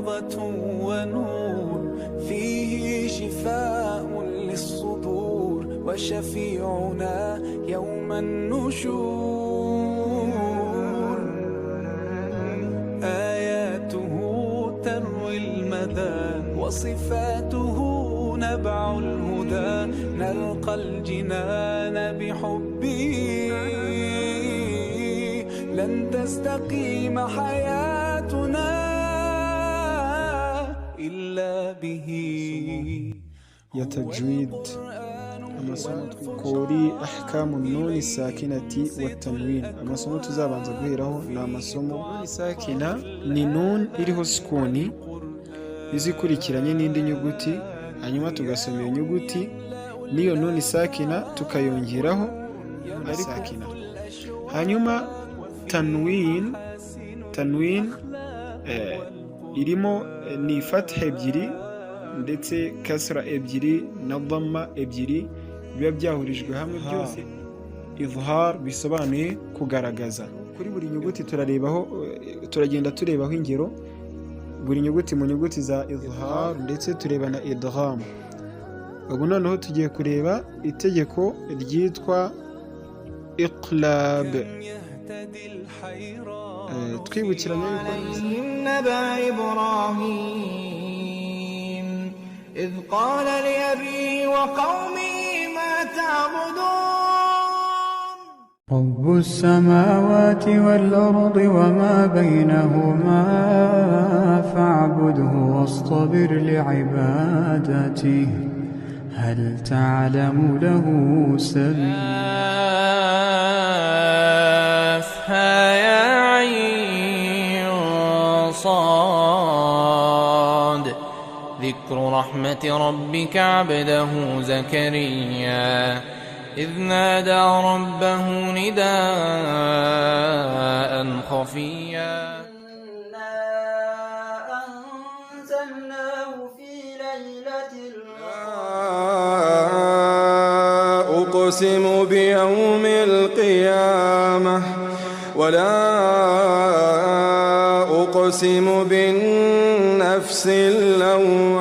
يقظة ونور، فيه شفاء للصدور وشفيعنا يوم النشور. آياته تروي المدى وصفاته نبع الهدى، نلقى الجنان بحبه، لن تستقيم حياتنا إلا به. يا تجويد kuri ahkamu nuni sakinati wa tanwin. Amasomo tuzabanza guheraho ni amasomo sakina ni nun iriho sukuni izikurikiranye n'indi nyuguti, hanyuma tugasoma iyo nyuguti n'iyo nuni sakina tukayongeraho sakina. Hanyuma tanwin irimo ni fatha ebyiri ndetse kasra ebyiri na dhamma ebyiri biba byahurijwe hamwe, byose izhar bisobanuye kugaragaza. Kuri buri nyuguti turagenda turebaho ingero, buri nyuguti mu nyuguti za izhar, ndetse tureba na idgham. Ubu noneho tugiye kureba itegeko ryitwa iqlab. twibukiranye yuko إذ قال لأبيه وقومه ما تعبدون رب السماوات والأرض وما بينهما فاعبده واصطبر لعبادته هل تعلم له سميا. يا عين صاد ذكر رحمة ربك عبده زكريا إذ نادى ربه نداء خفيا. إنا أنزلناه في ليلة أقسم بيوم القيامة ولا أقسم بالنفس اللوامة